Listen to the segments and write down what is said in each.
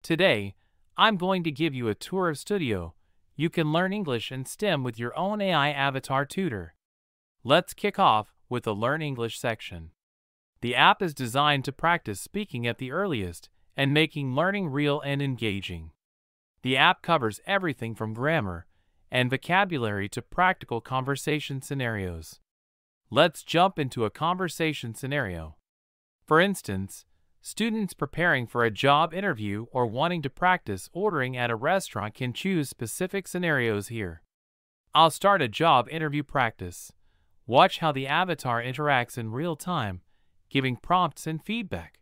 Today, I'm going to give you a tour of Studeo. You can learn English and STEM with your own AI avatar tutor. Let's kick off with the Learn English section. The app is designed to practice speaking at the earliest and making learning real and engaging. The app covers everything from grammar and vocabulary to practical conversation scenarios. Let's jump into a conversation scenario. For instance, students preparing for a job interview or wanting to practice ordering at a restaurant can choose specific scenarios here. I'll start a job interview practice. Watch how the avatar interacts in real time, giving prompts and feedback.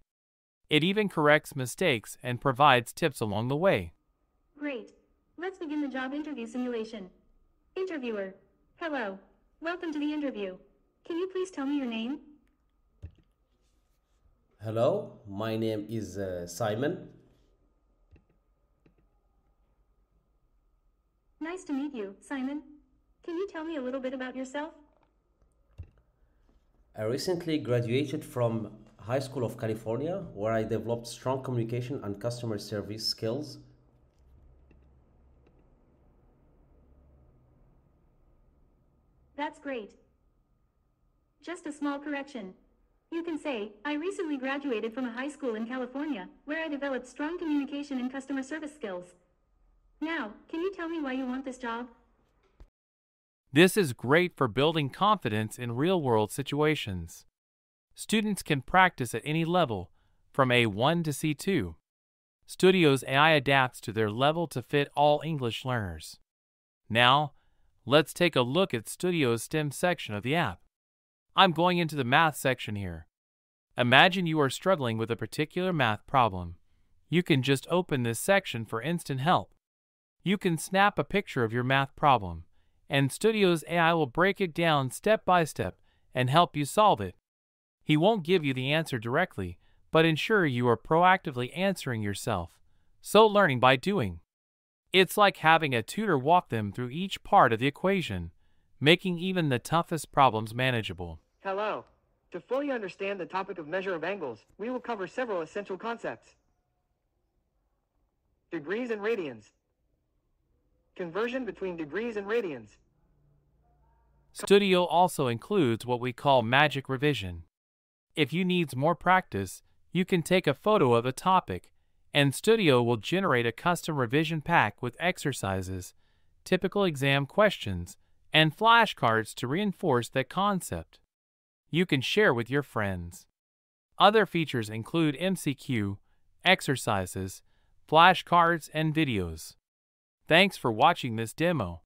It even corrects mistakes and provides tips along the way. Great. Let's begin the job interview simulation. Interviewer. Hello. Welcome to the interview. Can you please tell me your name? Hello, my name is Simon. Nice to meet you, Simon. Can you tell me a little bit about yourself? I recently graduated from High School of California, where I developed strong communication and customer service skills. That's great. Just a small correction. You can say, I recently graduated from a high school in California, where I developed strong communication and customer service skills. Now, can you tell me why you want this job? This is great for building confidence in real-world situations. Students can practice at any level, from A1 to C2. Studeo's AI adapts to their level to fit all English learners. Now, let's take a look at Studeo's STEM section of the app. I'm going into the math section here. Imagine you are struggling with a particular math problem. You can just open this section for instant help. You can snap a picture of your math problem, and Studeo's AI will break it down step by step and help you solve it. He won't give you the answer directly, but ensure you are proactively answering yourself. So learning by doing. It's like having a tutor walk them through each part of the equation, making even the toughest problems manageable. Hello. To fully understand the topic of measure of angles, we will cover several essential concepts. Degrees and radians. Conversion between degrees and radians. Studeo also includes what we call magic revision. If you need more practice, you can take a photo of a topic, and Studeo will generate a custom revision pack with exercises, typical exam questions, and flashcards to reinforce that concept. You can share with your friends. Other features include MCQ, exercises, flashcards, and videos. Thanks for watching this demo.